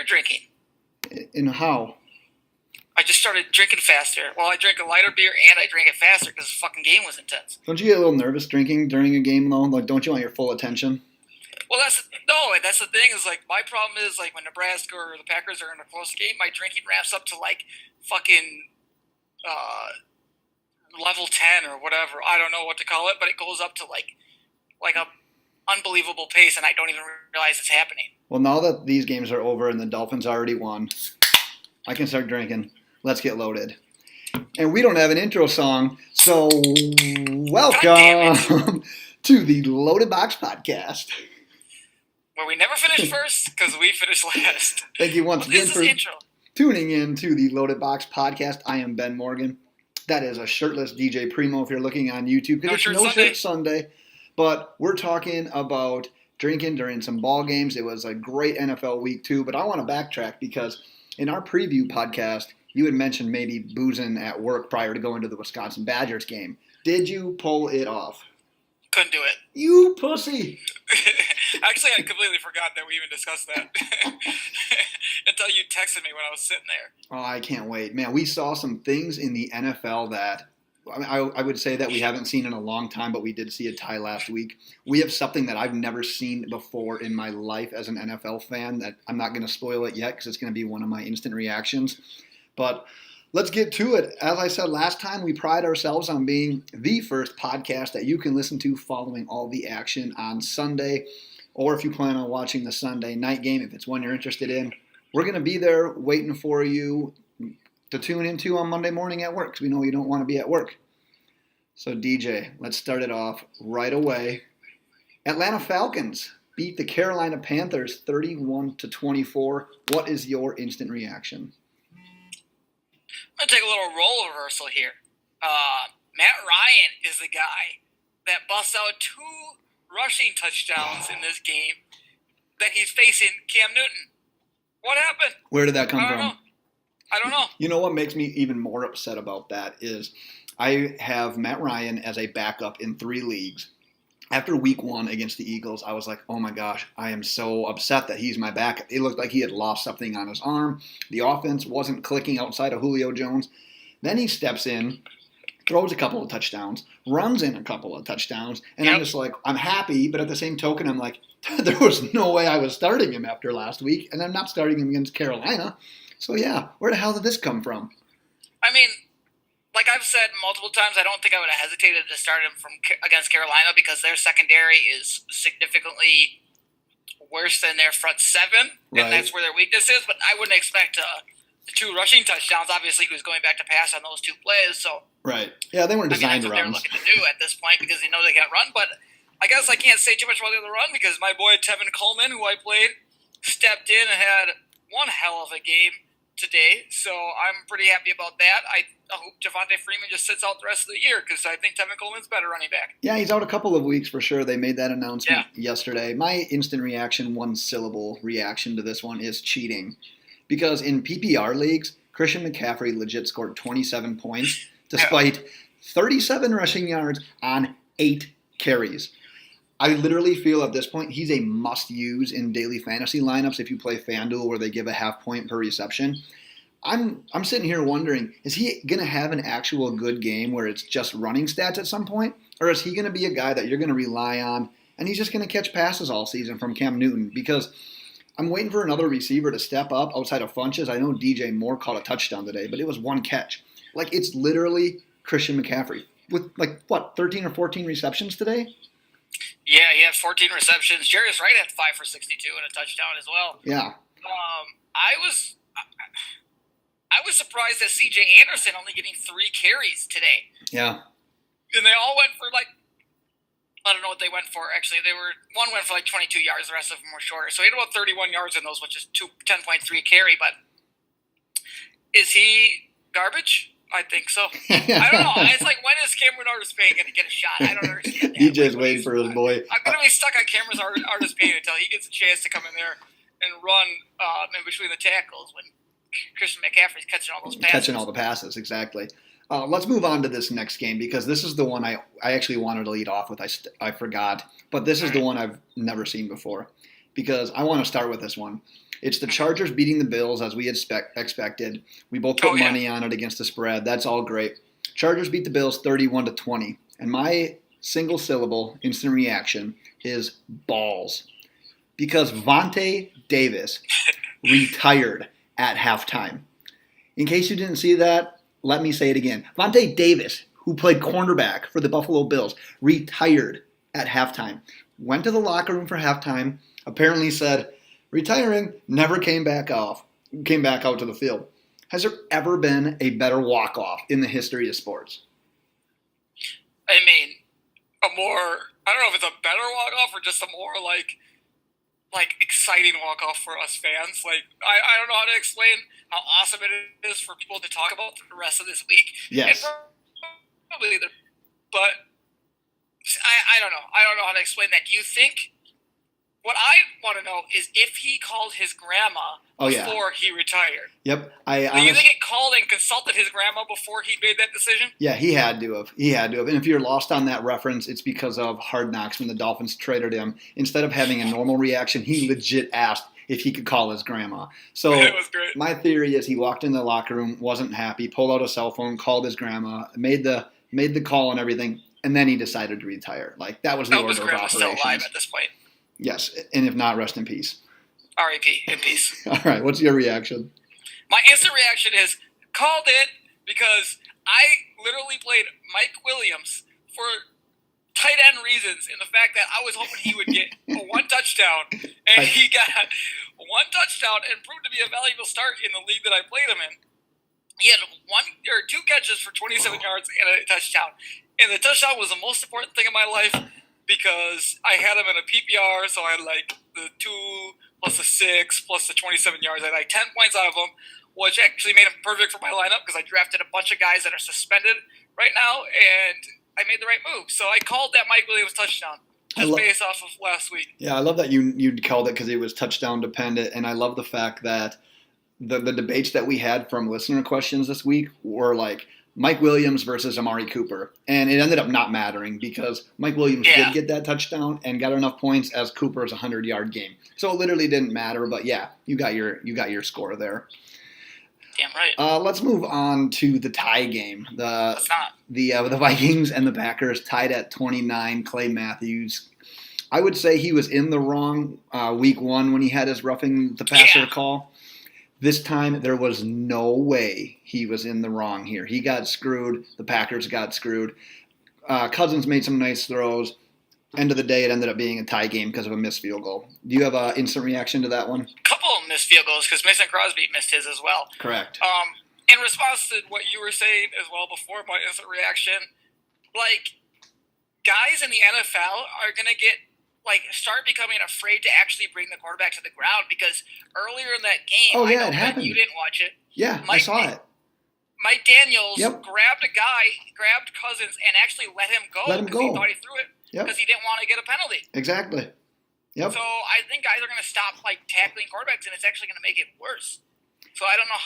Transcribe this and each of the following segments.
started drinking. And how? I just started drinking faster. Well, I drank a lighter beer and I drank it faster because the fucking game was intense. Don't you get a little nervous drinking during a game, though? Like, don't you want your full attention? Well, that's the thing is, like, my problem is, like, when Nebraska or the Packers are in a close game, my drinking ramps up to, like, fucking level 10 or whatever. I don't know what to call it, but it goes up to, like a unbelievable pace, and I don't even realize it's happening. Well, now that these games are over and the Dolphins already won, I can start drinking. Let's get loaded. And we don't have an intro song, so welcome to the Loaded Box Podcast. Where we never finish first because we finish last. Thank you once again for intro. Tuning in to the Loaded Box Podcast. I am Ben Morgan. That is a shirtless DJ Primo if you're looking on YouTube. Because it's No Shirt Sunday. But we're talking about drinking during some ball games. It was a great NFL week too. But I want to backtrack because in our preview podcast, you had mentioned maybe boozing at work prior to going to the Wisconsin Badgers game. Did you pull it off? Couldn't do it. You pussy. Actually, I completely forgot that we even discussed that until you texted me when I was sitting there. Oh, I can't wait. Man, we saw some things in the NFL that I would say that we haven't seen in a long time, but we did see a tie last week. We have something that I've never seen before in my life as an NFL fan that I'm not going to spoil it yet because it's going to be one of my instant reactions. But let's get to it. As I said last time, we pride ourselves on being the first podcast that you can listen to following all the action on Sunday. Or if you plan on watching the Sunday night game, if it's one you're interested in, we're going to be there waiting for you to tune into on Monday morning at work because we know you don't want to be at work. So, DJ, let's start it off right away. Atlanta Falcons beat the Carolina Panthers 31-24. What is your instant reaction? I'm going to take a little role reversal here. Matt Ryan is the guy that busts out 2 rushing touchdowns in this game that he's facing Cam Newton. What happened? Where did that come from? I don't know. You know what makes me even more upset about that is I have Matt Ryan as a backup in 3 leagues. After week 1 against the Eagles, I was like, oh my gosh, I am so upset that he's my backup. It looked like he had lost something on his arm. The offense wasn't clicking outside of Julio Jones. Then he steps in, throws a couple of touchdowns, runs in a couple of touchdowns, and I'm just like, I'm happy, but at the same token, I'm like, there was no way I was starting him after last week, and I'm not starting him against Carolina. So yeah, where the hell did this come from? I mean, like I've said multiple times, I don't think I would have hesitated to start him against Carolina because their secondary is significantly worse than their front 7, and that's where their weakness is, but I wouldn't expect the 2 rushing touchdowns. Obviously, he was going back to pass on those 2 plays, so... Right. Yeah, they weren't designed to run. That's what they're looking to do at this point because they know they can't run. But I guess I can't say too much about the other run because my boy Tevin Coleman, who I played, stepped in and had one hell of a game today. So I'm pretty happy about that. I hope Javonte Freeman just sits out the rest of the year because I think Tevin Coleman's better running back. Yeah, he's out a couple of weeks for sure. They made that announcement yesterday. My instant reaction, 1-syllable reaction to this one is cheating. Because in PPR leagues, Christian McCaffrey legit scored 27 points. Despite 37 rushing yards on 8 carries. I literally feel at this point he's a must-use in daily fantasy lineups if you play FanDuel where they give a half point per reception. I'm sitting here wondering, is he going to have an actual good game where it's just running stats at some point? Or is he going to be a guy that you're going to rely on and he's just going to catch passes all season from Cam Newton? Because I'm waiting for another receiver to step up outside of Funches. I know DJ Moore caught a touchdown today, but it was 1 catch. Like, it's literally Christian McCaffrey with, 13 or 14 receptions today? Yeah, he had 14 receptions. Jarius Wright had 5 for 62 and a touchdown as well. Yeah. I was surprised at C.J. Anderson only getting 3 carries today. Yeah. And they all went for, I don't know what they went for, actually. One went for 22 yards, the rest of them were shorter. So he had about 31 yards in those, which is 10.3 carry, but is he garbage? I think so. I don't know. It's like, when is Cameron Artis-Payne going to get a shot? I don't understand that. DJ's waiting for his boy. I'm going to be stuck on Cameron Artis-Payne until he gets a chance to come in there and run in between the tackles when Christian McCaffrey's catching all those passes. Catching all the passes, exactly. Let's move on to this next game because this is the one I actually wanted to lead off with. I forgot. But this is the one I've never seen before. because I want to start with this one. It's the Chargers beating the Bills as we had expected. We both put money on it against the spread. That's all great. Chargers beat the Bills 31-20. And my single syllable instant reaction is balls. Because Vontae Davis retired at halftime. In case you didn't see that, let me say it again. Vontae Davis, who played cornerback for the Buffalo Bills, retired at halftime. Went to the locker room for halftime, apparently said, retiring, never came back out to the field. Has there ever been a better walk-off in the history of sports? I mean, I don't know if it's a better walk-off or just a more like exciting walk-off for us fans. Like, I don't know how to explain how awesome it is for people to talk about the rest of this week. Yes. But I don't know. I don't know how to explain that. Do you think, what I want to know is if he called his grandma before he retired. Yep. Do you think it called and consulted his grandma before he made that decision? Yeah, he had to have. And if you're lost on that reference, it's because of Hard Knocks when the Dolphins traded him. Instead of having a normal reaction, he legit asked if he could call his grandma. So it was great. My theory is he walked in the locker room, wasn't happy, pulled out a cell phone, called his grandma, made the call and everything, and then he decided to retire. Like, that was the order of operations. Still alive at this point. Yes, and if not, rest in peace. R.I.P. in peace. All right, what's your reaction? My instant reaction is, called it, because I literally played Mike Williams for tight end reasons, in the fact that I was hoping he would get one touchdown, and he got one touchdown and proved to be a valuable start in the league that I played him in. He had two catches for 27 yards and a touchdown. And the touchdown was the most important thing in my life because I had him in a PPR, so I had like the 2 plus the 6 plus the 27 yards. I had like 10 points out of him, which actually made him perfect for my lineup because I drafted a bunch of guys that are suspended right now, and I made the right move. So I called that Mike Williams touchdown just based off of last week. Yeah, I love that you called it because it was touchdown dependent, and I love the fact that the debates that we had from listener questions this week were like Mike Williams versus Amari Cooper. And it ended up not mattering because Mike Williams did get that touchdown and got enough points as Cooper's 100-yard game. So it literally didn't matter, but yeah, you got your score there. Damn right. Let's move on to the tie game. The Vikings and the Packers tied at 29. Clay Matthews, I would say he was in the wrong week 1 when he had his roughing the passer call. This time, there was no way he was in the wrong here. He got screwed. The Packers got screwed. Cousins made some nice throws. End of the day, it ended up being a tie game because of a missed field goal. Do you have an instant reaction to that one? Couple of missed field goals because Mason Crosby missed his as well. Correct. In response to what you were saying as well before, my instant reaction, like, guys in the NFL are going to start becoming afraid to actually bring the quarterback to the ground because earlier in that game, it happened. You didn't watch it. Yeah, I saw it. Mike Daniels grabbed Cousins and actually let him go. He thought he threw it because he didn't want to get a penalty. Exactly. Yep. So I think guys are going to stop tackling quarterbacks, and it's actually going to make it worse. So I don't know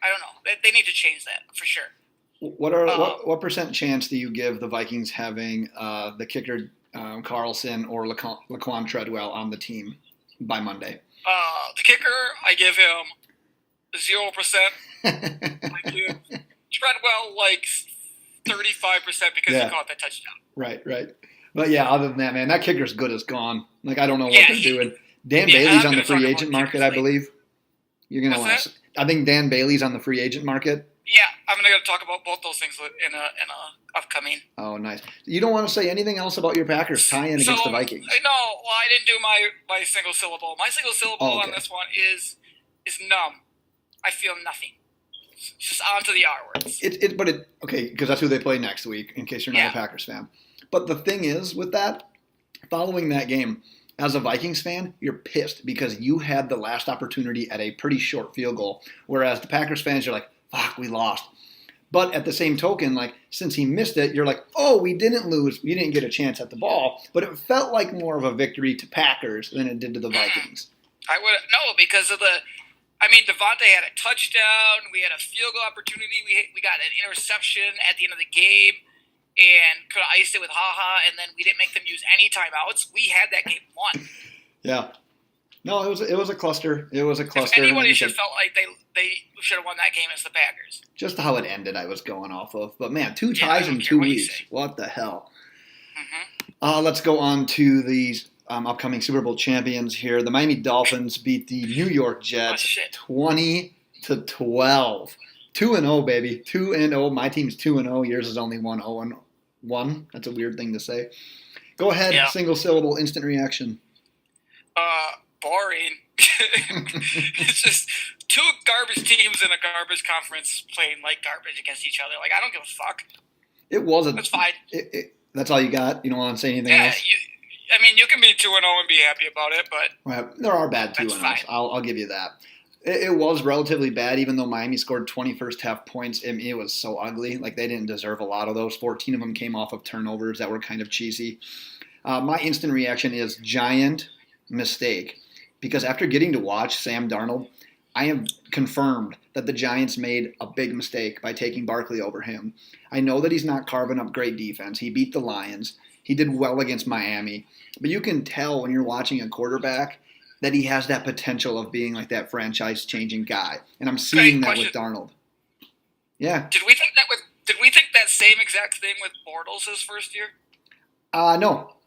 I don't know. They need to change that for sure. What percent chance do you give the Vikings having the kicker Carlson or Laquan Treadwell on the team by Monday? The kicker, I give him 0%. I give Treadwell 35% because he caught that touchdown. Right. But yeah, other than that, man, that kicker's good as gone. I don't know what they're doing. Dan Bailey's on the free agent market, I believe. You're gonna want. I think Dan Bailey's on the free agent market. Yeah, I'm going to talk about both those things in a upcoming. Oh, nice. You don't want to say anything else about your Packers tie-in against the Vikings? No, I didn't do my single syllable. My single syllable on this one is numb. I feel nothing. It's just on to the R words. Okay, because that's who they play next week, in case you're not a Packers fan. But the thing is with that, following that game, as a Vikings fan, you're pissed because you had the last opportunity at a pretty short field goal, whereas the Packers fans, you're like, fuck, we lost. But at the same token, since he missed it, you're like, oh, we didn't lose. We didn't get a chance at the ball. But it felt like more of a victory to Packers than it did to the Vikings. Because of Devontae had a touchdown. We had a field goal opportunity. We got an interception at the end of the game and could have iced it with and then we didn't make them use any timeouts. We had that game won. Yeah. No, it was a cluster. It was a cluster. If anybody should have felt like they should have won that game, it's the Packers. Just how it ended, I was going off of. But man, 2 ties in 2 weeks. What the hell? Mm-hmm. Let's go on to these upcoming Super Bowl champions here. The Miami Dolphins beat the New York Jets 20-12. 2-0, baby. 2-0. My team's 2-0. Yours is only 1-0-1. That's a weird thing to say. Go ahead. Yeah. Single syllable. Instant reaction. Boring. It's just two garbage teams in a garbage conference playing like garbage against each other. Like, I don't give a fuck. It wasn't. That's fine. That's all you got? You don't want to say anything else? You can be 2-0 and be happy about it, but right. There are bad 2-0s. I'll give you that. It was relatively bad, even though Miami scored 20 first half points. I mean, it was so ugly. Like, they didn't deserve a lot of those. 14 of them came off of turnovers that were kind of cheesy. My instant reaction is giant mistake. Because after getting to watch Sam Darnold, I am confirmed that the Giants made a big mistake by taking Barkley over him. I know that he's not carving up great defense. He beat the Lions. He did well against Miami. But you can tell when you're watching a quarterback that he has that potential of being like that franchise-changing guy. And I'm seeing that with Darnold. Yeah. Did we think that same exact thing with Bortles his first year? No.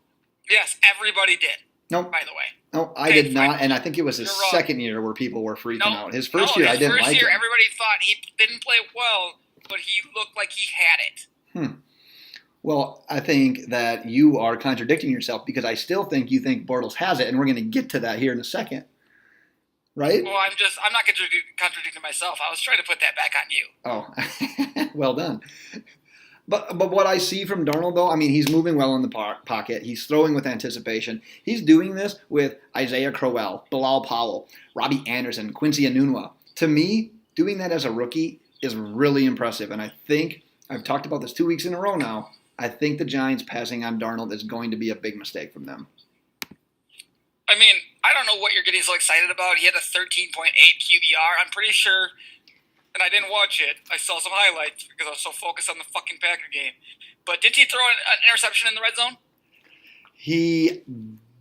Yes, everybody did. Nope. By the way. No, I did not, and I think it was his second year where people were freaking out. His first year, I didn't like it. His first year, everybody thought he didn't play well, but he looked like he had it. Well, I think that you are contradicting yourself because I still think you think Bortles has it, and we're going to get to that here in a second. Right? Well, I'm not contradicting myself. I was trying to put that back on you. Oh, well done. But what I see from Darnold, though, I mean, he's moving well in the pocket. He's throwing with anticipation. He's doing this with Isaiah Crowell, Bilal Powell, Robbie Anderson, Quincy Enunwa. To me, doing that as a rookie is really impressive. And I think, I've talked about this 2 weeks in a row now, I think the Giants passing on Darnold is going to be a big mistake from them. I mean, I don't know what you're getting so excited about. He had a 13.8 QBR. I'm pretty sure... And I didn't watch it. I saw some highlights because I was so focused on the fucking Packer game. But did he throw an interception in the red zone? He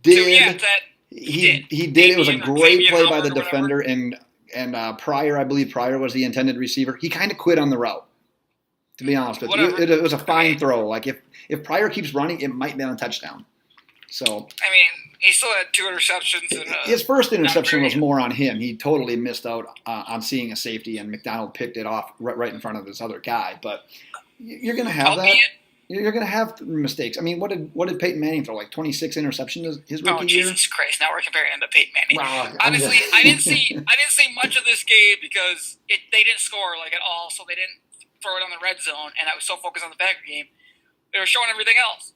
did. So, yeah, he did. It was a great play by the defender. And Pryor, I believe Pryor was the intended receiver. He kind of quit on the route, to be honest with you. It was a fine throw. Like, if Pryor keeps running, it might be on a touchdown. So I mean, he still had 2 interceptions. His first interception was more on him. He totally missed out on seeing a safety, and McDonald picked it off right in front of this other guy. But you're going to have that. You're going to have mistakes. I mean, what did Peyton Manning throw? Like 26 interceptions his rookie year? Oh, Jesus Christ! Now we're comparing him to Peyton Manning. Wow, honestly, I didn't see much of this game because they didn't score like at all, so they didn't throw it on the red zone, and I was so focused on the Packer game. They were showing everything else.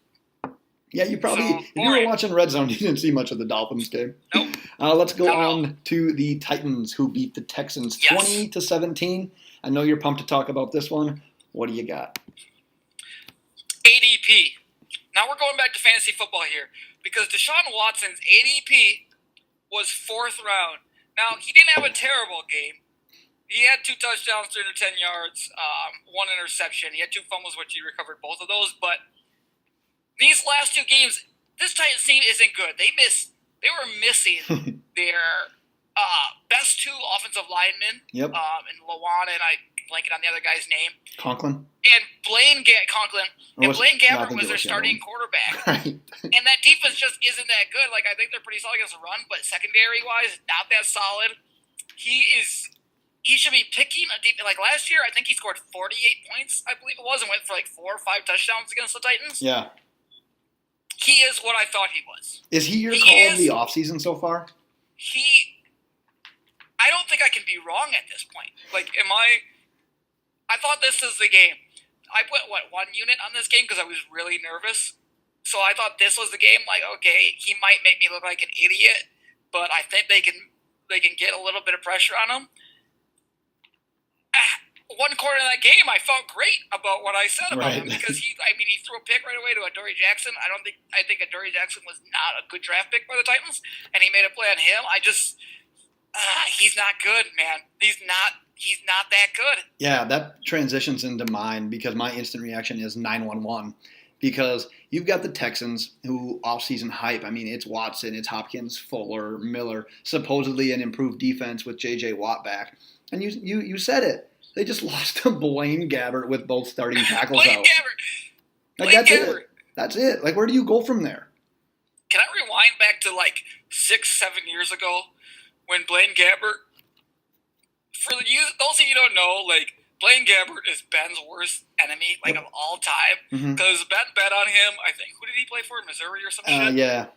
Yeah, you probably, if you were watching Red Zone, you didn't see much of the Dolphins game. Nope. Let's go on to the Titans, who beat the Texans 20-17. I know you're pumped to talk about this one. What do you got? ADP. Now we're going back to fantasy football here because Deshaun Watson's ADP was 4th round. Now, he didn't have a terrible game. He had 2 touchdowns, 310 yards, 1 interception. He had 2 fumbles, which he recovered both of those, but these last 2 games, this Titans team isn't good. They were missing their best 2 offensive linemen. Yep. And Lawan, and I blanket on the other guy's name. Conklin. And Blaine Gabbert was their starting quarterback. Right. And that defense just isn't that good. Like, I think they're pretty solid against the run, but secondary-wise, not that solid. He should be picking a deep. Like last year, I think he scored 48 points, I believe it was, and went for like 4 or 5 touchdowns against the Titans. Yeah. He is what I thought he was. Is he your call of the offseason so far? I don't think I can be wrong at this point. Like, I thought this is the game. I put, 1 unit on this game because I was really nervous. So I thought this was the game. Like, okay, he might make me look like an idiot, but I think they can get a little bit of pressure on him. 1 quarter of that game, I felt great about what I said about him because he threw a pick right away to Adoree Jackson. I think Adoree Jackson was not a good draft pick by the Titans, and he made a play on him. He's not good, man. He's not that good. Yeah, that transitions into mine because my instant reaction is 911 because you've got the Texans who offseason hype. I mean, it's Watson, it's Hopkins, Fuller, Miller, supposedly an improved defense with J.J. Watt back. And you said it. They just lost to Blaine Gabbert with both starting tackles Blaine out. Gabbert. Like, that's it. That's it. Like, where do you go from there? Can I rewind back to like 6-7 years ago when Blaine Gabbert, for those of you who don't know, like, Blaine Gabbert is Ben's worst enemy, like, of all time. Because Ben bet on him, I think. Who did he play for? Missouri or some shit? Yeah.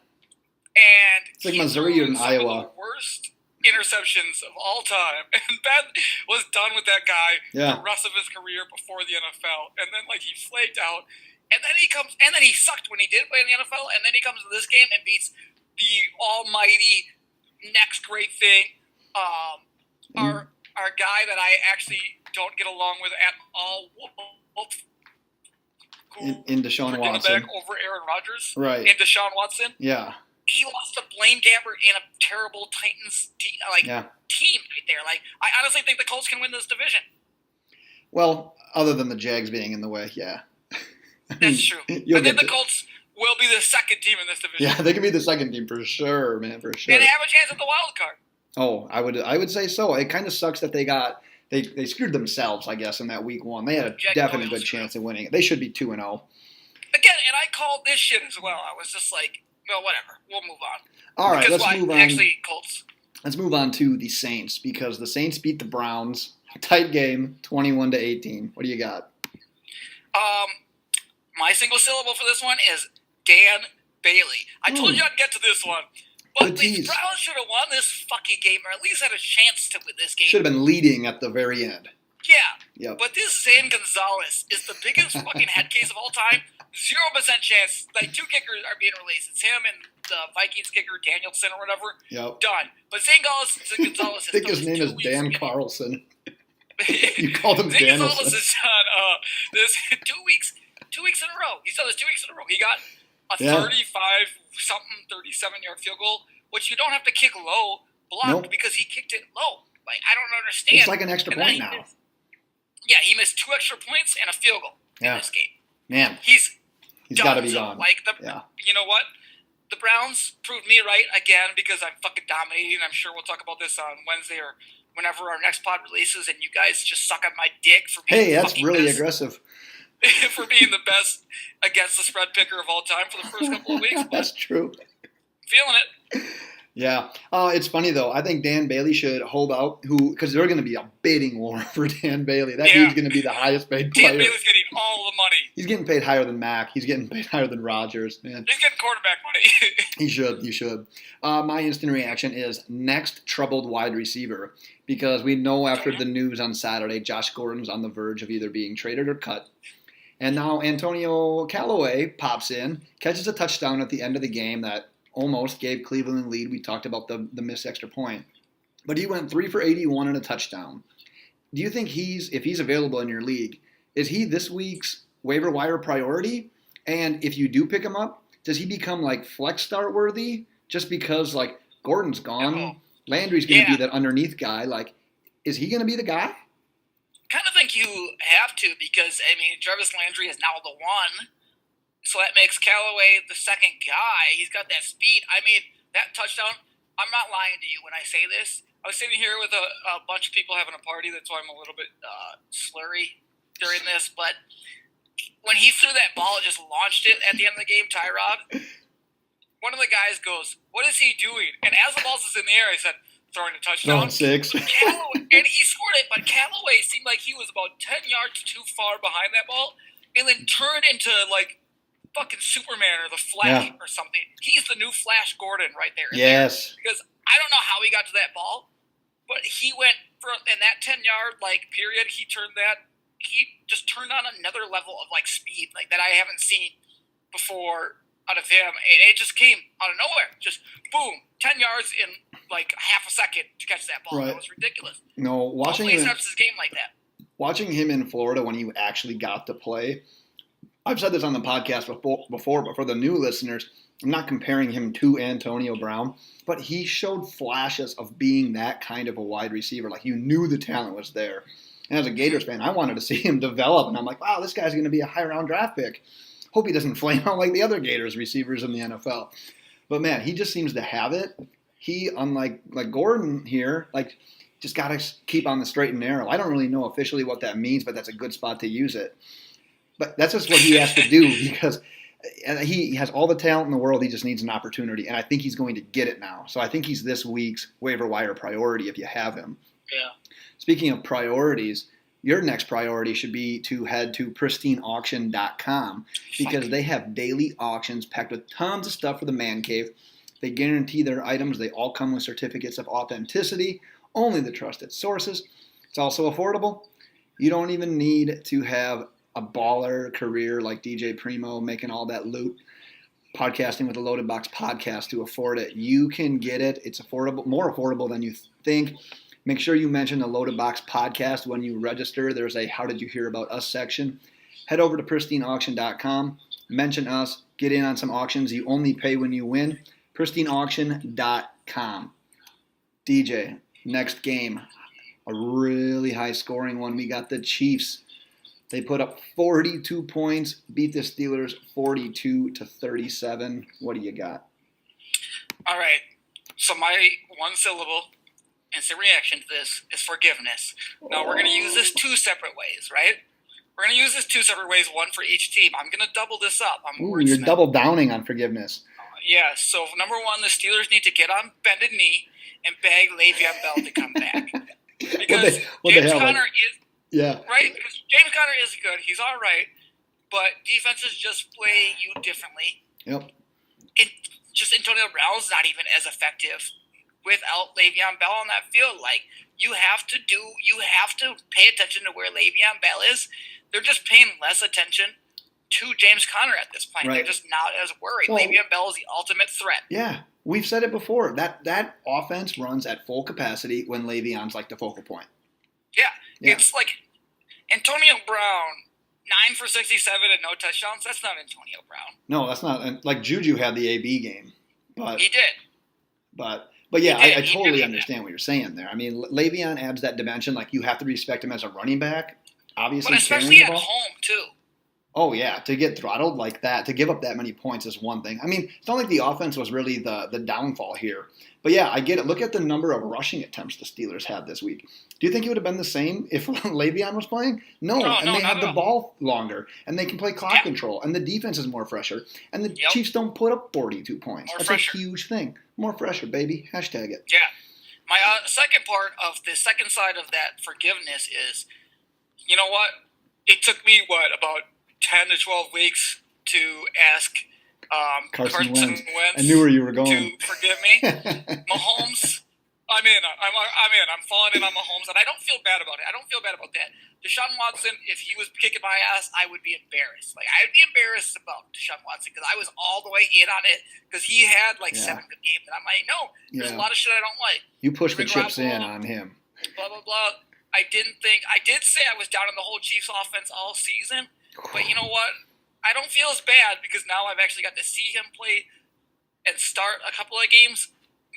And it's like Missouri or Iowa. The worst interceptions of all time. And Ben was done with that guy the rest of his career before the NFL. And then, like, he flaked out. And then he sucked when he did play in the NFL. And then he comes to this game and beats the almighty next great thing. Our guy that I actually don't get along with at all, in Deshaun Watson, back over Aaron Rodgers, right? And Deshaun Watson, yeah. He lost to Blaine Gabbert in a terrible Titans team right there. Like, I honestly think the Colts can win this division. Well, other than the Jags being in the way, yeah. That's true. And then the Colts will be the second team in this division. Yeah, they can be the second team for sure, man, for sure. And have a chance at the wild card. Oh, I would say so. It kind of sucks that they screwed themselves, I guess, in that week one. They had a definite good chance of winning it. They should be 2-0. Again, and I called this shit as well. I was just like, well, whatever. We'll move on. All right, let's move on. Actually, Colts. Let's move on to the Saints, because the Saints beat the Browns. Tight game, 21-18. What do you got? My single syllable for this one is Dan Bailey. I told you I'd get to this one. But the Browns should have won this fucking game, or at least had a chance to win this game. Should have been leading at the very end. Yeah. Yep. But this Zane Gonzalez is the biggest fucking head case of all time. 0% chance. Like, 2 kickers are being released. It's him and the Vikings kicker, Danielson or whatever. Yep. Done. But Zane Gonzalez I think his name is Dan Carlson. You called him Danielson. Zane Gonzalez has done this 2 weeks in a row. He's done this 2 weeks in a row. He got a 37-yard field goal, which you don't have to kick low, blocked, because he kicked it low. Like, I don't understand. It's like an extra point now. He missed 2 extra points and a field goal in this game. Man, he's got to be gone. Like, you know what? The Browns proved me right again, because I'm fucking dominating. I'm sure we'll talk about this on Wednesday or whenever our next pod releases, and you guys just suck on my dick for being that's really aggressive. For being the best against the spread picker of all time for the first couple of weeks. That's true. Feeling it. Yeah. It's funny, though. I think Dan Bailey should hold out, because there's going to be a bidding war for Dan Bailey. That dude's going to be the highest paid player. Dan Bailey's getting all the money. He's getting paid higher than Mac. He's getting paid higher than Rodgers. Man. He's getting quarterback money. He should. My instant reaction is next troubled wide receiver, because we know after the news on Saturday, Josh Gordon's on the verge of either being traded or cut. And now Antonio Callaway pops in, catches a touchdown at the end of the game that almost gave Cleveland the lead. We talked about the missed extra point. But he went 3 for 81 and a touchdown. Do you think if he's available in your league, is he this week's waiver wire priority? And if you do pick him up, does he become like flex start worthy just because like Gordon's gone? No. Landry's going to be that underneath guy. Like, is he going to be the guy? Kind of think you have to, because, I mean, Jarvis Landry is now the one. So that makes Callaway the second guy. He's got that speed. I mean, that touchdown, I'm not lying to you when I say this. I was sitting here with a bunch of people having a party. That's why I'm a little bit slurry during this. But when he threw that ball, it just launched it at the end of the game, Tyrod. One of the guys goes, "What is he doing?" And as the ball is in the air, I said, "Throwing a touchdown." Six. And he scored it, but Callaway seemed like he was about 10 yards too far behind that ball, and then turned into, like, fucking Superman or the Flash or something. He's the new Flash Gordon right there. Yes. Because I don't know how he got to that ball, but he went in that 10-yard period. He just turned on another level of like speed like that I haven't seen before out of him. And it just came out of nowhere. Just boom, 10 yards in like half a second to catch that ball. Right. That was ridiculous. No, watching him, he steps his game like that. Watching him in Florida when he actually got to play. I've said this on the podcast before, but for the new listeners, I'm not comparing him to Antonio Brown, but he showed flashes of being that kind of a wide receiver. Like, you knew the talent was there. And as a Gators fan, I wanted to see him develop, and I'm like, wow, this guy's going to be a high-round draft pick. Hope he doesn't flame out like the other Gators receivers in the NFL. But man, he just seems to have it. He, unlike Gordon here, just got to keep on the straight and narrow. I don't really know officially what that means, but that's a good spot to use it. But that's just what he has to do because he has all the talent in the world. He just needs an opportunity, and I think he's going to get it now. So I think he's this week's waiver wire priority if you have him. Yeah. Speaking of priorities, your next priority should be to head to pristineauction.com because they have daily auctions packed with tons of stuff for the man cave. They guarantee their items. They all come with certificates of authenticity, only the trusted sources. It's also affordable. You don't even need to have a baller career like DJ Primo making all that loot, podcasting with a Loaded Box podcast to afford it. You can get it. It's affordable, more affordable than you think. Make sure you mention the Loaded Box podcast when you register. There's a How Did You Hear About Us section. Head over to pristineauction.com. Mention us. Get in on some auctions. You only pay when you win. pristineauction.com. DJ, next game. A really high-scoring one. We got the Chiefs. They put up 42 points, beat the Steelers 42-37. What do you got? All right. So my one syllable instant reaction to this is forgiveness. Now we're going to use this two separate ways, right? We're going to use this two separate ways, one for each team. I'm going to double this up. You're double downing on forgiveness. Yeah. So number one, the Steelers need to get on bended knee and beg Le'Veon Bell to come back because James Conner is. Yeah. Right? Because James Conner is good. He's all right. But defenses just play you differently. Yep. And just Antonio Brown's not even as effective without Le'Veon Bell on that field. You have to pay attention to where Le'Veon Bell is. They're just paying less attention to James Conner at this point. Right. They're just not as worried. Well, Le'Veon Bell is the ultimate threat. Yeah. We've said it before. That offense runs at full capacity when Le'Veon's the focal point. Yeah. It's like Antonio Brown, 9 for 67 and no touchdowns. That's not Antonio Brown. No, that's not. Juju had the AB game. But he did. But yeah, I totally understand what you're saying there. I mean, Le'Veon adds that dimension. You have to respect him as a running back. Obviously, but especially at home, too. Oh, yeah. To get throttled like that, to give up that many points is one thing. I mean, it's not like the offense was really the downfall here. But, yeah, I get it. Look at the number of rushing attempts the Steelers had this week. Do you think it would have been the same if Le'Veon was playing? No, they have the ball longer, and they can play clock control, and the defense is more fresher, and the Chiefs don't put up 42 points. That's a huge thing. More fresher, baby. Hashtag it. Yeah. My second part of the second side of that forgiveness is, you know what? It took me, about 10 to 12 weeks to ask Carson Wentz. I knew where you were going. To forgive me. Mahomes, I'm in. I'm falling in on Mahomes, and I don't feel bad about it. I don't feel bad about that. Deshaun Watson, if he was kicking my ass, I would be embarrassed. I'd be embarrassed about Deshaun Watson because I was all the way in on it because he had 7 good games, and I'm like, no, there's a lot of shit I don't like. You pushed the chips in on him. Blah, blah, blah. I did say I was down on the whole Chiefs offense all season, but you know what? I don't feel as bad because now I've actually got to see him play and start a couple of games.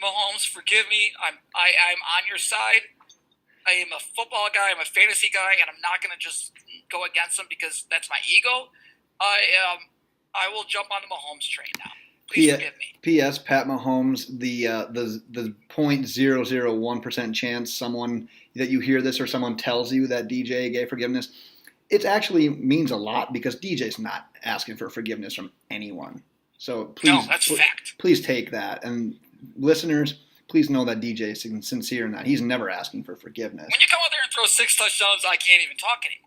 Mahomes, forgive me. I'm on your side. I am a football guy. I'm a fantasy guy, and I'm not going to just go against him because that's my ego. I will jump on the Mahomes train now. Please forgive me. P.S. Pat Mahomes, the 0.001% chance someone that you hear this or someone tells you that DJ gave forgiveness, it actually means a lot because DJ's not asking for forgiveness from anyone. So please, that's fact. Please take that. And listeners, please know that DJ is sincere in that. He's never asking for forgiveness. When you come out there and throw 6 touchdowns, I can't even talk anymore.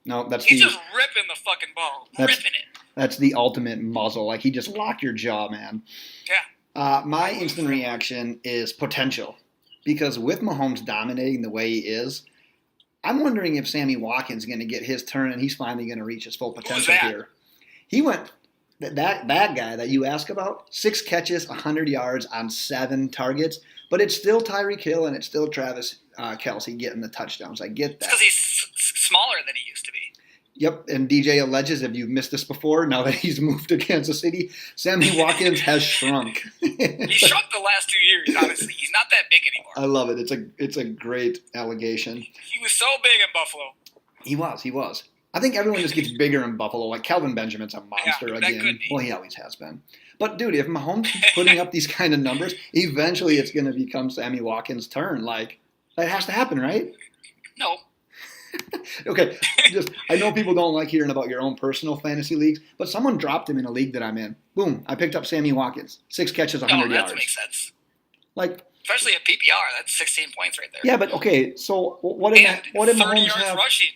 No, he's just ripping the fucking ball, ripping it. That's the ultimate muzzle. He just locked your jaw, man. Yeah. My instant reaction is potential. Because with Mahomes dominating the way he is, I'm wondering if Sammy Watkins is going to get his turn and he's finally going to reach his full potential here. He went, that guy that you ask about, 6 catches, 100 yards on 7 targets, but it's still Tyreek Hill and it's still Travis Kelce getting the touchdowns. I get that. Because he's smaller than he used to be. Yep, and DJ alleges, if you've missed this before, now that he's moved to Kansas City, Sammy Watkins has shrunk. He shrunk the last 2 years, honestly. He's not that big anymore. I love it. It's a great allegation. He was so big in Buffalo. He was. I think everyone just gets bigger in Buffalo. Like Calvin Benjamin's a monster that again. could be. Well, he always has been. But dude, if Mahomes keeps putting up these kind of numbers, eventually it's going to become Sammy Watkins' turn. Like that has to happen, right? No. Okay, I know people don't like hearing about your own personal fantasy leagues, but someone dropped him in a league that I'm in. Boom! I picked up Sammy Watkins, 6 catches, 100 yards. That makes sense. Like, especially at PPR, that's 16 points right there. Yeah, but okay. So what did Mahomes yards have? Rushing.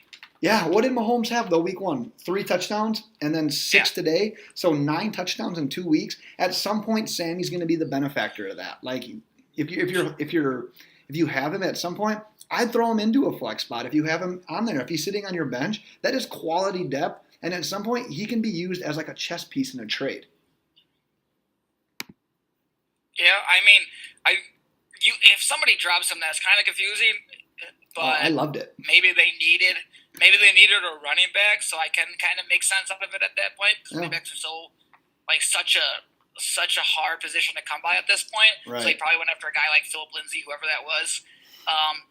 Yeah, what did Mahomes have though? Week 1, 3 touchdowns, and then 6 today. So 9 touchdowns in 2 weeks. At some point, Sammy's going to be the benefactor of that. Like, if you have him at some point, I'd throw him into a flex spot. If you have him on there, if he's sitting on your bench, that is quality depth. And at some point, he can be used as like a chess piece in a trade. Yeah, I mean, if somebody drops him, that's kind of confusing. But I loved it. Maybe they needed a running back, so I can kind of make sense out of it at that point. Because running backs are so such a hard position to come by at this point. Right. So they probably went after a guy like Philip Lindsay, whoever that was,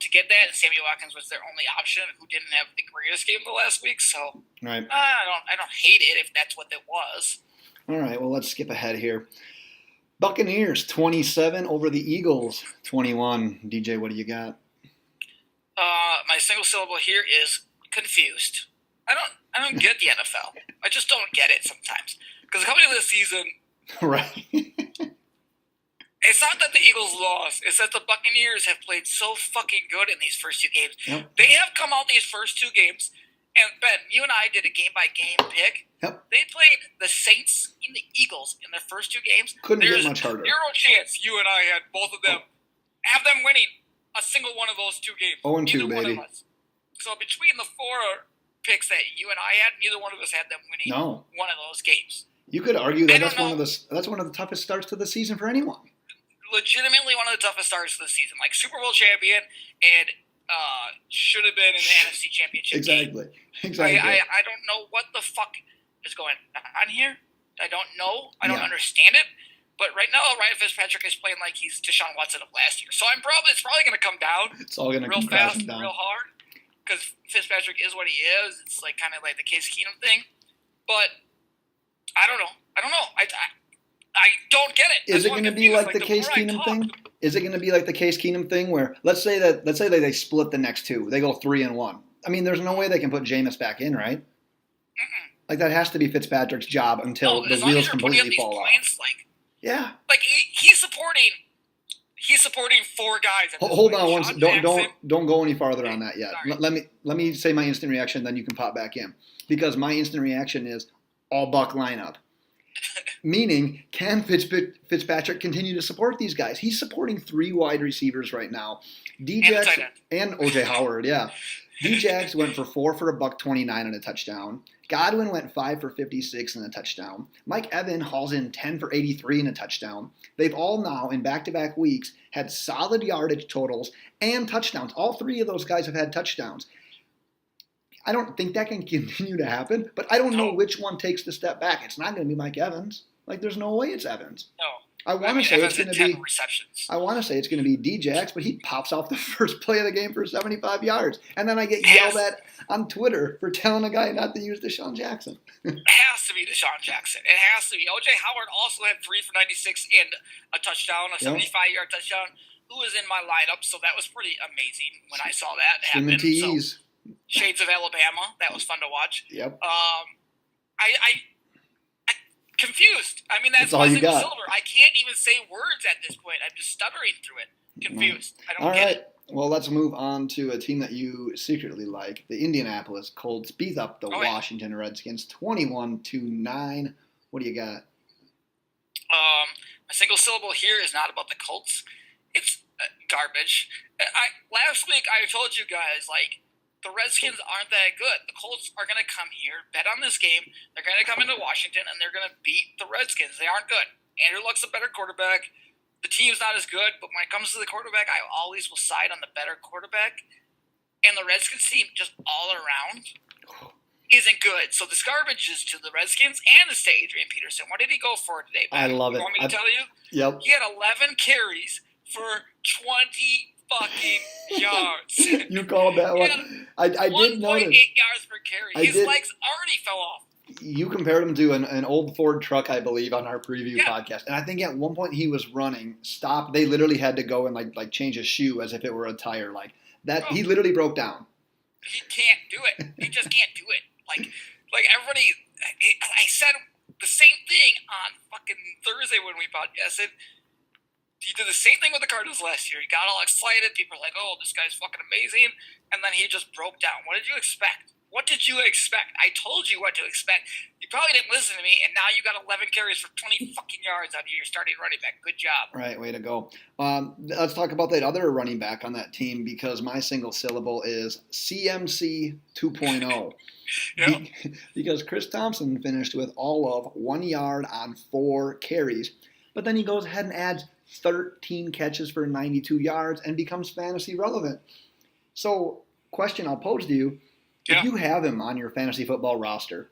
to get that. And Sammy Watkins was their only option, who didn't have the greatest game the last week. So right. I don't hate it if that's what it was. All right. Well, let's skip ahead here. Buccaneers 27 over the Eagles 21. DJ, what do you got? My single syllable here is confused. I don't get the NFL. I just don't get it sometimes. Because coming into the season, right? It's not that the Eagles lost. It's that the Buccaneers have played so fucking good in these first 2 games. Yep. They have come out these first 2 games, and Ben, you and I did a game-by-game pick. Yep. They played the Saints and the Eagles in their first 2 games. Couldn't get much harder. Zero chance you and I had both of them have them winning a single one of those 2 games. 0-2, neither baby. one of us. So between the 4 picks that you and I had, neither one of us had them winning one of those games. You could argue that that's one of the toughest starts to the season for anyone. Legitimately one of the toughest starts of the season. Like Super Bowl champion and should have been in the NFC Championship game. Exactly. I don't know what the fuck is going on here. I don't know. I don't understand it. But right now, Ryan Fitzpatrick is playing like he's Deshaun Watson of last year. So it's probably going to come down. It's all going to real come fast, down. real hard. Because Fitzpatrick is what he is. It's like kind of like the Case Keenum thing. But I don't know. I don't get it. Is it going to be like the Case Keenum thing? Is it going to be like the Case Keenum thing where let's say that they split the next 2, they go 3-1. I mean, there's no way they can put Jameis back in, right? Mm-mm. Like that has to be Fitzpatrick's job until the wheels completely fall off. Yeah. Like he's supporting 4 guys. Hold on one second. Don't go any farther on that yet. Let me say my instant reaction, then you can pop back in. Because my instant reaction is all Buck lineup. Meaning, can Fitzpatrick continue to support these guys? He's supporting 3 wide receivers right now. Djax and OJ Howard, yeah. Djax went for $129 and a touchdown. Godwin went 5 for 56 and a touchdown. Mike Evans hauls in 10 for 83 and a touchdown. They've all now, in back-to-back weeks, had solid yardage totals and touchdowns. All 3 of those guys have had touchdowns. I don't think that can continue to happen, but I don't know which one takes the step back. It's not going to be Mike Evans. Like, there's no way it's Evans. No. I want to say it's going to be receptions. I want to say it's going to be Djax, but he pops off the first play of the game for 75 yards, and then I get yelled at on Twitter for telling a guy not to use Deshaun Jackson. It has to be Deshaun Jackson. It has to be. OJ Howard also had 3 for 96 and a touchdown, a 75-yard touchdown. Who was in my lineup? So that was pretty amazing when I saw that happen. So, Shades of Alabama. That was fun to watch. Yep. I confused. I mean, that's all you got. Silver. I can't even say words at this point. I'm just stuttering through it. Confused. I don't get it. Well, let's move on to a team that you secretly like. The Indianapolis Colts beat up the Washington Redskins 21-9. What do you got? My single syllable here is not about the Colts. It's garbage. Last week I told you guys, the Redskins aren't that good. The Colts are going to come here, bet on this game. They're going to come into Washington, and they're going to beat the Redskins. They aren't good. Andrew Luck's a better quarterback. The team's not as good, but when it comes to the quarterback, I always will side on the better quarterback. And the Redskins team, just all around, isn't good. So this garbage is to the Redskins and it's to Adrian Peterson. What did he go for today, Ben? I love it. You want me to tell you? Yep. He had 11 carries for 24 fucking yards. You called that one. I did notice. 1.8 yards per carry. His legs already fell off. You compared him to an old Ford truck, I believe, on our preview podcast. And I think at one point he was running, stopped. They literally had to go and like change his shoe as if it were a tire. Like that, he literally broke down. He can't do it. He just can't do it. Like everybody, I said the same thing on fucking Thursday when we podcasted. He did the same thing with the Cardinals last year. He got all excited. People were like, "Oh, this guy's fucking amazing," and then he just broke down. What did you expect? What did you expect? I told you what to expect. You probably didn't listen to me, and now you got 11 carries for 20 fucking yards out of your starting running back. Good job. Right, way to go. Let's talk about that other running back on that team because my single syllable is CMC 2.0. Yeah. Because Chris Thompson finished with all of 1 yard on 4 carries, but then he goes ahead and adds 13 catches for 92 yards and becomes fantasy relevant. So, question I'll pose to you. If you have him on your fantasy football roster,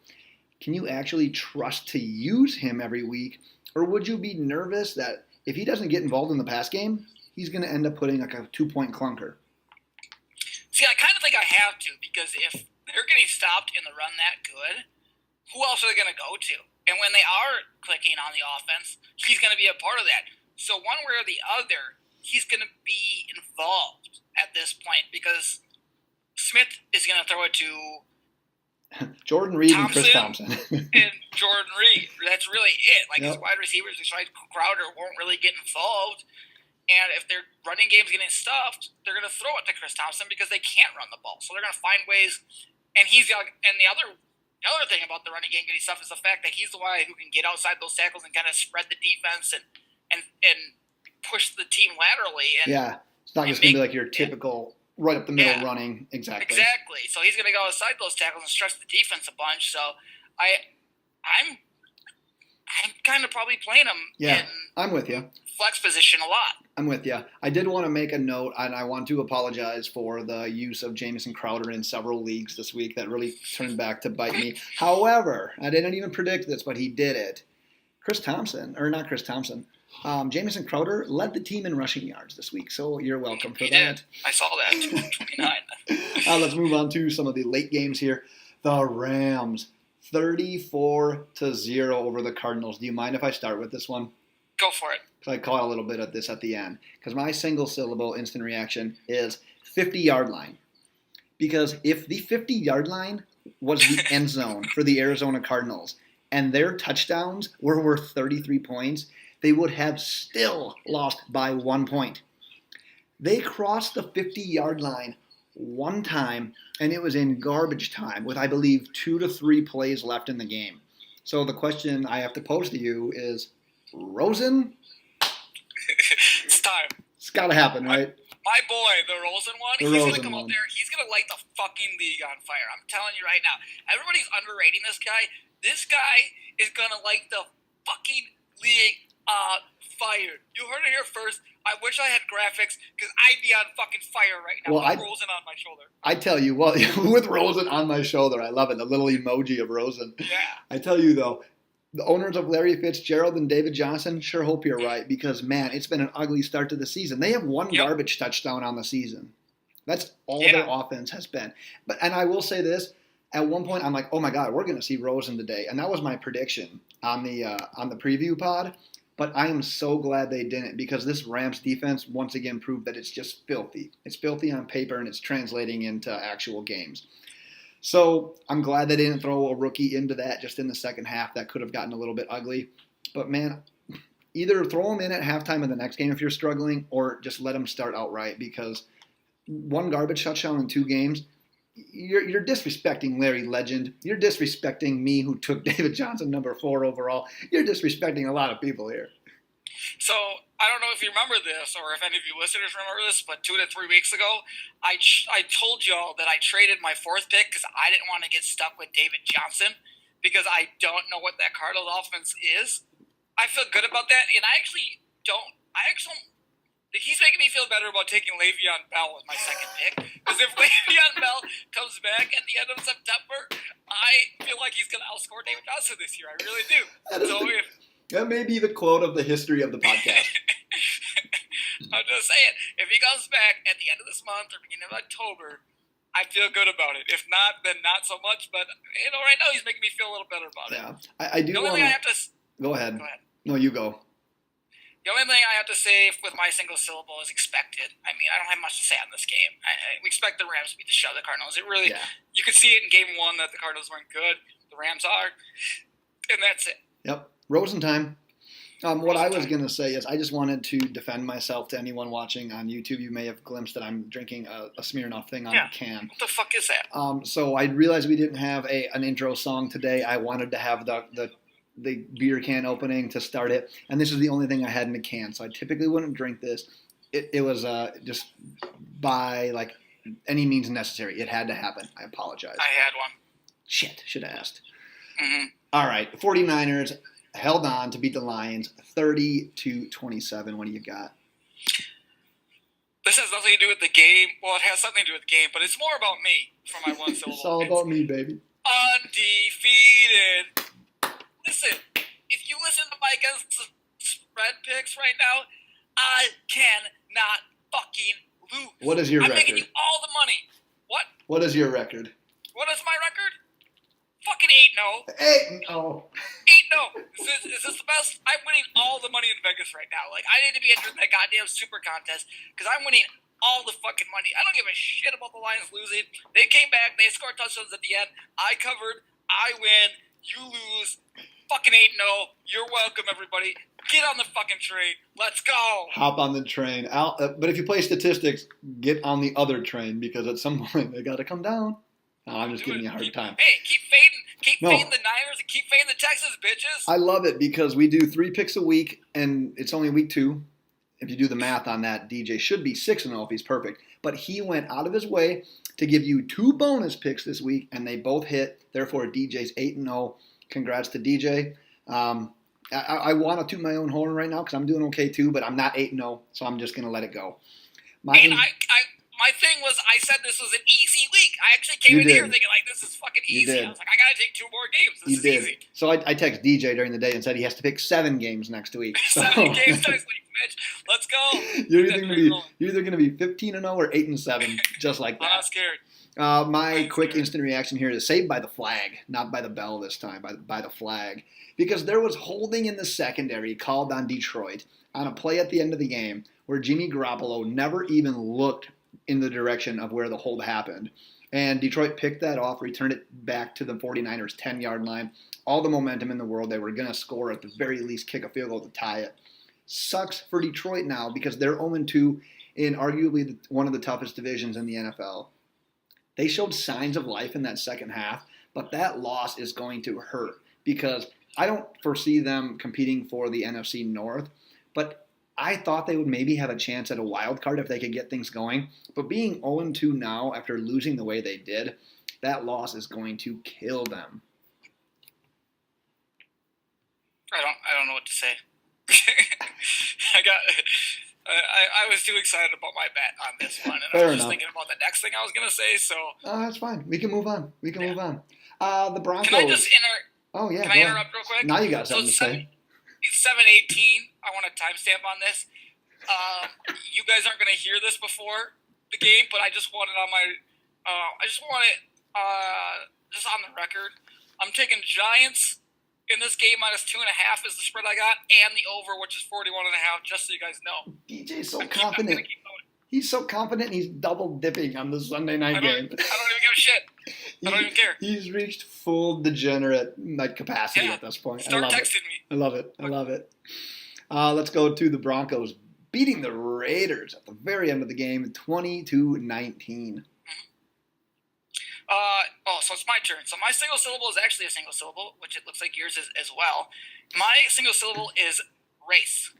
can you actually trust to use him every week? Or would you be nervous that if he doesn't get involved in the pass game, he's going to end up putting like a 2-point clunker? See, I kind of think I have to because if they're getting stopped in the run that good, who else are they going to go to? And when they are clicking on the offense, he's going to be a part of that. So one way or the other, he's going to be involved at this point because Smith is going to throw it to Jordan Reed and Chris Thompson. And Jordan Reed. That's really it. Like his wide receivers besides Crowder won't really get involved. And if their running game's getting stuffed, they're going to throw it to Chris Thompson because they can't run the ball. So they're going to find ways. And the other thing about the running game getting stuffed is the fact that he's the guy who can get outside those tackles and kind of spread the defense and push the team laterally. And, it's not just going to be like your typical right up the middle running. Exactly. So he's going to go outside those tackles and stretch the defense a bunch. So I'm kind of probably playing him in I'm with you. Flex position a lot. I'm with you. I did want to make a note, and I want to apologize for the use of Jamison Crowder in several leagues this week. That really turned back to bite me. However, I didn't even predict this, but he did it. Jamison Crowder led the team in rushing yards this week, so you're welcome for that. Did. I saw that. 229. Let's move on to some of the late games here. The Rams, 34-0 over the Cardinals. Do you mind if I start with this one? Go for it. Because I caught a little bit of this at the end. Because my single syllable instant reaction is 50-yard line. Because if the 50-yard line was the end zone for the Arizona Cardinals and their touchdowns were worth 33 points, they would have still lost by 1 point. They crossed the 50-yard line one time, and it was in garbage time with, I believe, 2 to 3 plays left in the game. So the question I have to pose to you is, Rosen? It's time. It's got to happen, right? My boy, the Rosen one, he's going to come out there. He's going to light the fucking league on fire. I'm telling you right now. Everybody's underrating this guy. This guy is going to light the fucking league on fire. You heard it here first. I wish I had graphics because I'd be on fucking fire right now with Rosen on my shoulder. I tell you, with Rosen on my shoulder, I love it. The little emoji of Rosen. Yeah. I tell you, though, the owners of Larry Fitzgerald and David Johnson sure hope you're right because, man, it's been an ugly start to the season. They have one garbage touchdown on the season. That's all their offense has been. And I will say this. At one point, I'm like, oh, my God, we're going to see Rosen today. And that was my prediction on the preview pod. But I am so glad they didn't because this Rams defense once again proved that it's just filthy. It's filthy on paper, and it's translating into actual games. So I'm glad they didn't throw a rookie into that just in the second half. That could have gotten a little bit ugly. But, man, either throw him in at halftime of the next game if you're struggling or just let him start outright because one garbage touchdown in 2 games, you're disrespecting Larry Legend. You're disrespecting me who took David Johnson number 4 overall. You're disrespecting a lot of people here. So I don't know if you remember this or if any of you listeners remember this, but 2 to 3 weeks ago, I told y'all that I traded my 4th pick because I didn't want to get stuck with David Johnson because I don't know what that Cardinals offense is. I feel good about that, and I actually don't. He's making me feel better about taking Le'Veon Bell as my 2nd pick. Because if Le'Veon Bell comes back at the end of September, I feel like he's going to outscore David Johnson this year. I really do. That may be the quote of the history of the podcast. I'm just saying, if he comes back at the end of this month or beginning of October, I feel good about it. If not, then not so much. But right now he's making me feel a little better about it. Yeah, I do. The only thing I have to go ahead. Go ahead. No, you go. The only thing I have to say with my single syllable is expected. I mean, I don't have much to say on this game. We expect the Rams to beat the shit out of the Cardinals. It really, you could see it in Game 1 that the Cardinals weren't good. The Rams are, and that's it. Yep, Rosen time. What I was going to say is I just wanted to defend myself to anyone watching on YouTube. You may have glimpsed that I'm drinking a Smirnoff thing on a can. What the fuck is that? So I realized we didn't have an intro song today. I wanted to have the beer can opening to start it, and this is the only thing I had in the can. So I typically wouldn't drink this. It was just by like any means necessary. It had to happen. I apologize. I had one. Shit, should have asked. Mm-hmm. All right, 49ers held on to beat the Lions 30-27. What do you got? This has nothing to do with the game. Well, it has something to do with the game, but it's more about me for my one syllable. It's all about me, baby. Undefeated. Listen, if you listen to my against the spread picks right now, I cannot fucking lose. What is your record? I'm making you all the money. What? What is your record? What is my record? Fucking 8-0. 8-0. 8-0. Is this the best? I'm winning all the money in Vegas right now. Like, I need to be entering that goddamn super contest because I'm winning all the fucking money. I don't give a shit about the Lions losing. They came back. They scored touchdowns at the end. I covered. I win. You lose. Fucking 8-0. You're welcome, everybody. Get on the fucking train. Let's go. Hop on the train. But if you play statistics, get on the other train because at some point they got to come down. I'm just giving you a hard time. Hey, keep fading the Niners and keep fading the Texans, bitches. I love it because we do 3 picks a week, and it's only week 2. If you do the math on that, DJ should be 6-0 if he's perfect. But he went out of his way to give you 2 bonus picks this week, and they both hit. Therefore, DJ's 8-0. Congrats to DJ. I want to toot my own horn right now because I'm doing okay too, but I'm not 8-0, so I'm just going to let it go. My thing was, I said this was an easy week. I actually came in here thinking, like, this is fucking easy. I was like, I got to take 2 more games. This is easy. So I text DJ during the day and said he has to pick 7 games next week. So. 7 games next week, bitch. Let's go. You're either going to be 15-0 or 8-7, just like that. I'm not scared. My quick instant reaction here is saved by the flag, not by the bell this time, by the flag. Because there was holding in the secondary called on Detroit on a play at the end of the game where Jimmy Garoppolo never even looked in the direction of where the hold happened. And Detroit picked that off, returned it back to the 49ers' 10-yard line. All the momentum in the world. They were going to score, at the very least kick a field goal to tie it. Sucks for Detroit now because they're 0-2 in arguably one of the toughest divisions in the NFL. They showed signs of life in that second half, but that loss is going to hurt because I don't foresee them competing for the NFC North, but I thought they would maybe have a chance at a wild card if they could get things going. But being 0-2 now after losing the way they did, that loss is going to kill them. I don't know what to say. I was too excited about my bet on this one, and I was just thinking about the next thing I was gonna say. So that's fine. We can move on. Move on. The Broncos. Can I just Oh yeah. Can I interrupt real quick? Now you got something to say. It's 7:18. I want a timestamp on this. You guys aren't gonna hear this before the game, but I just want it on my. Just on the record. I'm taking Giants in this game -2.5 is the spread I got, and the over, which is 41.5. Just so you guys know. DJ's so confident. He's so confident. He's double dipping on the Sunday night game. I don't even give a shit. I don't even care. He's reached full degenerate capacity at this point. Start texting me. I love it. Let's go to the Broncos beating the Raiders at the very end of the game, 20-19. So it's my turn. So my single syllable is actually a single syllable, which it looks like yours is as well. My single syllable is race.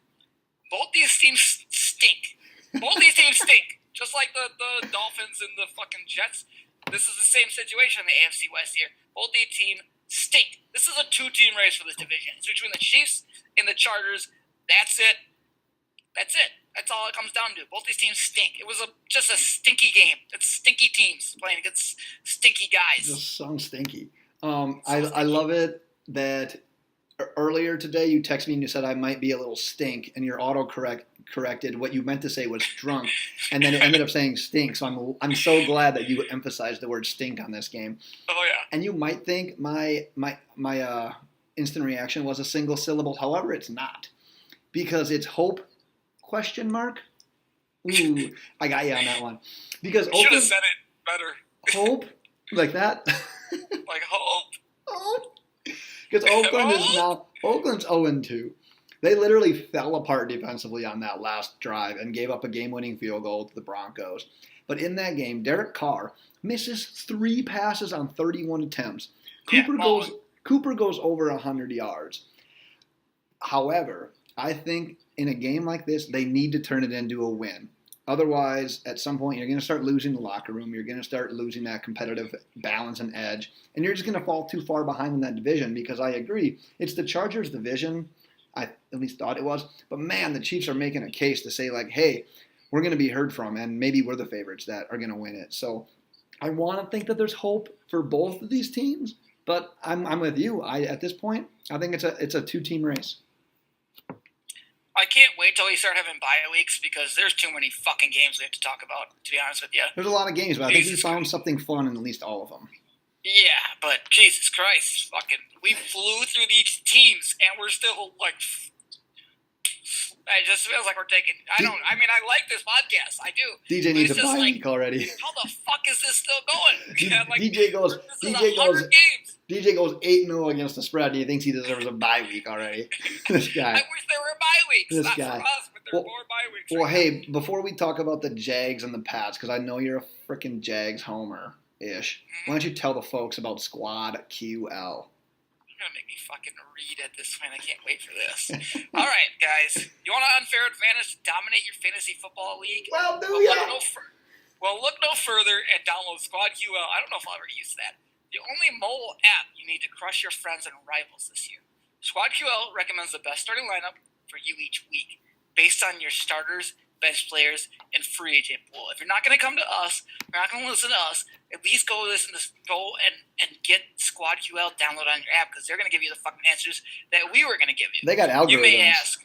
Both these teams stink. Just like the Dolphins and the fucking Jets. This is the same situation in the AFC West here. Both these teams stink. This is a 2-team race for this division. It's between the Chiefs and the Chargers. That's it. That's all it comes down to. Both these teams stink. It was just a stinky game. It's stinky teams playing against stinky guys. Just sounds stinky. I love it that earlier today you texted me and you said I might be a little stink, and your autocorrect corrected what you meant to say was drunk, and then it ended up saying stink. So I'm so glad that you emphasized the word stink on this game. Oh yeah. And you might think my instant reaction was a single syllable. However, it's not, because it's hope? Question mark. Ooh, I got you on that one. Because you should have said it better. Hope like that. Like hope. Hope. Because Oakland's 0-2. They literally fell apart defensively on that last drive and gave up a game-winning field goal to the Broncos. But in that game, Derek Carr misses 3 passes on 31 attempts. Cooper goes over 100 yards. However, I think in a game like this, they need to turn it into a win. Otherwise, at some point, you're going to start losing the locker room. You're going to start losing that competitive balance and edge. And you're just going to fall too far behind in that division, because I agree, it's the Chargers division. I at least thought it was. But, man, the Chiefs are making a case to say, like, hey, we're going to be heard from, and maybe we're the favorites that are going to win it. So I want to think that there's hope for both of these teams, but I'm with you. At this point, I think it's a 2-team race. I can't wait till we start having bye weeks, because there's too many fucking games we have to talk about, to be honest with you. There's a lot of games, but I think we found something fun in at least all of them. Yeah, but Jesus Christ, we flew through these teams, and we're still like, it just feels like we're taking. I like this podcast, I do. DJ needs a bye week already. How the fuck is this still going? DJ goes 8-0 against the spread, and he thinks he deserves a bye week already. This guy. I wish there were bye weeks. This Not guy. for us, but there are more bye weeks. Well, right hey, before we talk about the Jags and the Pats, because I know you're a freaking Jags homer-ish, why don't you tell the folks about Squad QL? You're going to make me fucking read at this point. I can't wait for this. All right, guys. You want an unfair advantage to dominate your fantasy football league? Well, do ya? Look no further and download Squad QL. I don't know if I'll ever use that. The only mobile app you need to crush your friends and rivals this year. Squad QL recommends the best starting lineup for you each week, based on your starters, bench players, and free agent pool. If you're not going to come to us, you're not going to listen to us, at least go and get Squad QL download on your app, because they're going to give you the fucking answers that we were going to give you. They got algorithms. You may ask,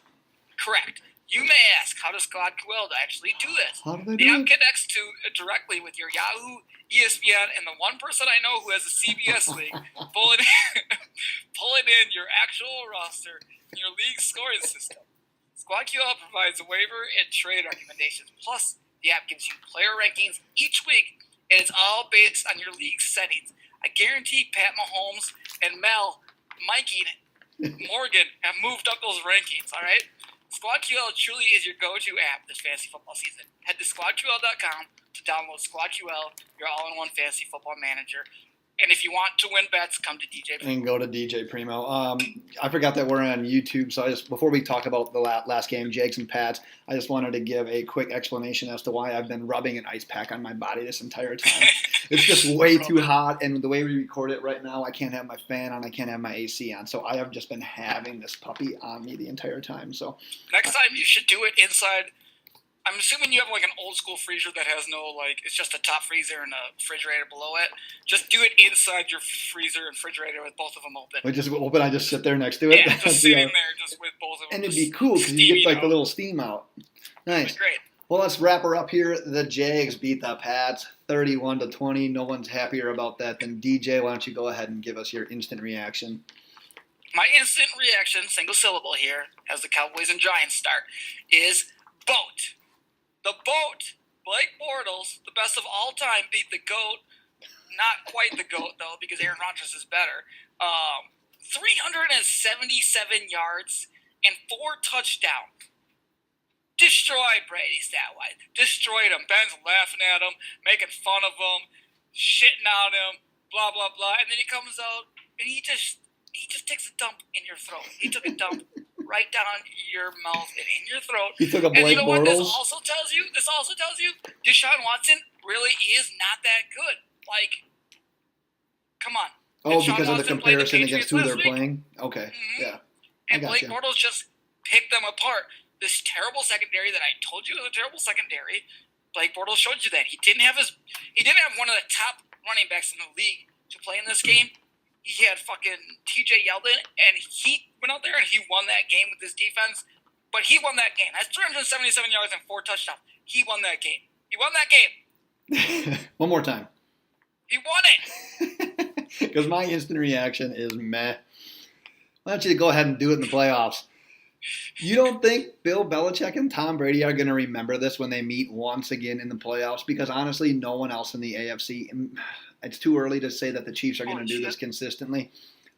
correct. You may ask, how does Squad QL actually do this? How do they the do app it? connects directly with your Yahoo, ESPN, and the one person I know who has a CBS league, pulling in your actual roster and your league scoring system. Squad QL provides waiver and trade recommendations. Plus, the app gives you player rankings each week, and it's all based on your league settings. I guarantee Pat Mahomes and Mikey Morgan have moved up those rankings, all right? Squad QL truly is your go-to app this fantasy football season. Head to squadql.com to download Squad QL, your all-in-one fantasy football manager. And if you want to win bets, come to DJ Primo. And go to DJ Primo. I forgot that we're on YouTube, so before we talk about the last game, Jags and Pats, I just wanted to give a quick explanation as to why I've been rubbing an ice pack on my body this entire time. It's just way too hot, and the way we record it right now, I can't have my fan on, I can't have my AC on, so I have just been having this puppy on me the entire time. So next time you should do it inside. I'm assuming you have like an old school freezer that has no it's just a top freezer and a refrigerator below it. Just do it inside your freezer and refrigerator with both of them open. Just open, I just sit there next to it? Yeah, just sitting there just with both of them. And it'd be cool because you get like the little steam out. Nice. Great. Well, let's wrap her up here. The Jags beat the Pats 31-20. No one's happier about that than DJ. Why don't you go ahead and give us your instant reaction? My instant reaction, single syllable here, as the Cowboys and Giants start, is boat. The boat, Blake Bortles, the best of all time, beat the GOAT. Not quite the GOAT, though, because Aaron Rodgers is better. 377 yards and 4 touchdowns. Destroyed Brady stat-wise. Destroyed him. Ben's laughing at him, making fun of him, shitting on him, blah, blah, blah. And then he comes out, and he just takes a dump in your throat. He took a dump right down your mouth and in your throat. He took a Blake Bortles. What this also tells you? Deshaun Watson really is not that good. Like, come on. Oh, Deshaun because of the Watson comparison against who they're week. playing? Okay, yeah. And Blake Bortles just picked them apart. This terrible secondary that I told you was a terrible secondary. Blake Bortles showed you that. He didn't have one of the top running backs in the league to play in this game. He had fucking TJ Yeldon, and he went out there and he won that game with his defense. But he won that game. That's 377 yards and 4 touchdowns. He won that game. He won that game. One more time. He won it. Because my instant reaction is meh. Why don't you go ahead and do it in the playoffs? You don't think Bill Belichick and Tom Brady are going to remember this when they meet once again in the playoffs? Because honestly, no one else in the AFC. It's too early to say that the Chiefs are going to do this consistently.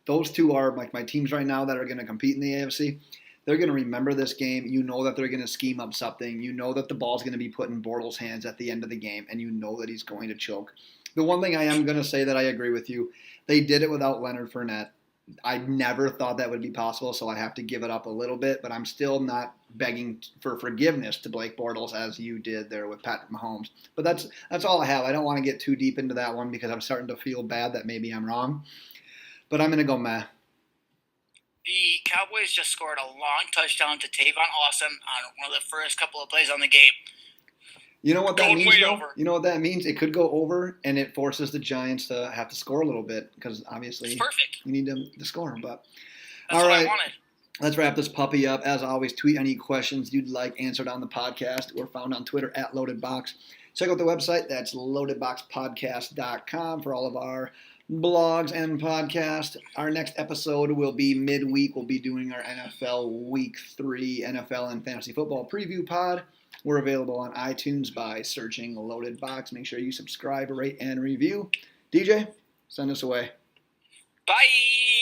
Those two are like my teams right now that are going to compete in the AFC. They're going to remember this game. You know that they're going to scheme up something. You know that the ball's going to be put in Bortles' hands at the end of the game, and you know that he's going to choke. The one thing I am going to say that I agree with you, they did it without Leonard Fournette. I never thought that would be possible, so I have to give it up a little bit, but I'm still not begging for forgiveness to Blake Bortles as you did there with Patrick Mahomes. But that's all I have. I don't want to get too deep into that one because I'm starting to feel bad that maybe I'm wrong. But I'm going to go meh. The Cowboys just scored a long touchdown to Tavon Austin on one of the first couple of plays on the game. You know what that Going means, way though? over. You know what that means? It could go over, and it forces the Giants to have to score a little bit because obviously It's perfect. you need them to score. But That's all what right, I wanted. let's wrap this puppy up. As always, tweet any questions you'd like answered on the podcast. We're found on Twitter at LoadedBox. Check out the website. That's loadedboxpodcast.com for all of our blogs and podcasts. Our next episode will be midweek. We'll be doing our NFL Week 3 NFL and Fantasy Football Preview Pod. We're available on iTunes by searching Loaded Box. Make sure you subscribe, rate, and review. DJ, send us away. Bye.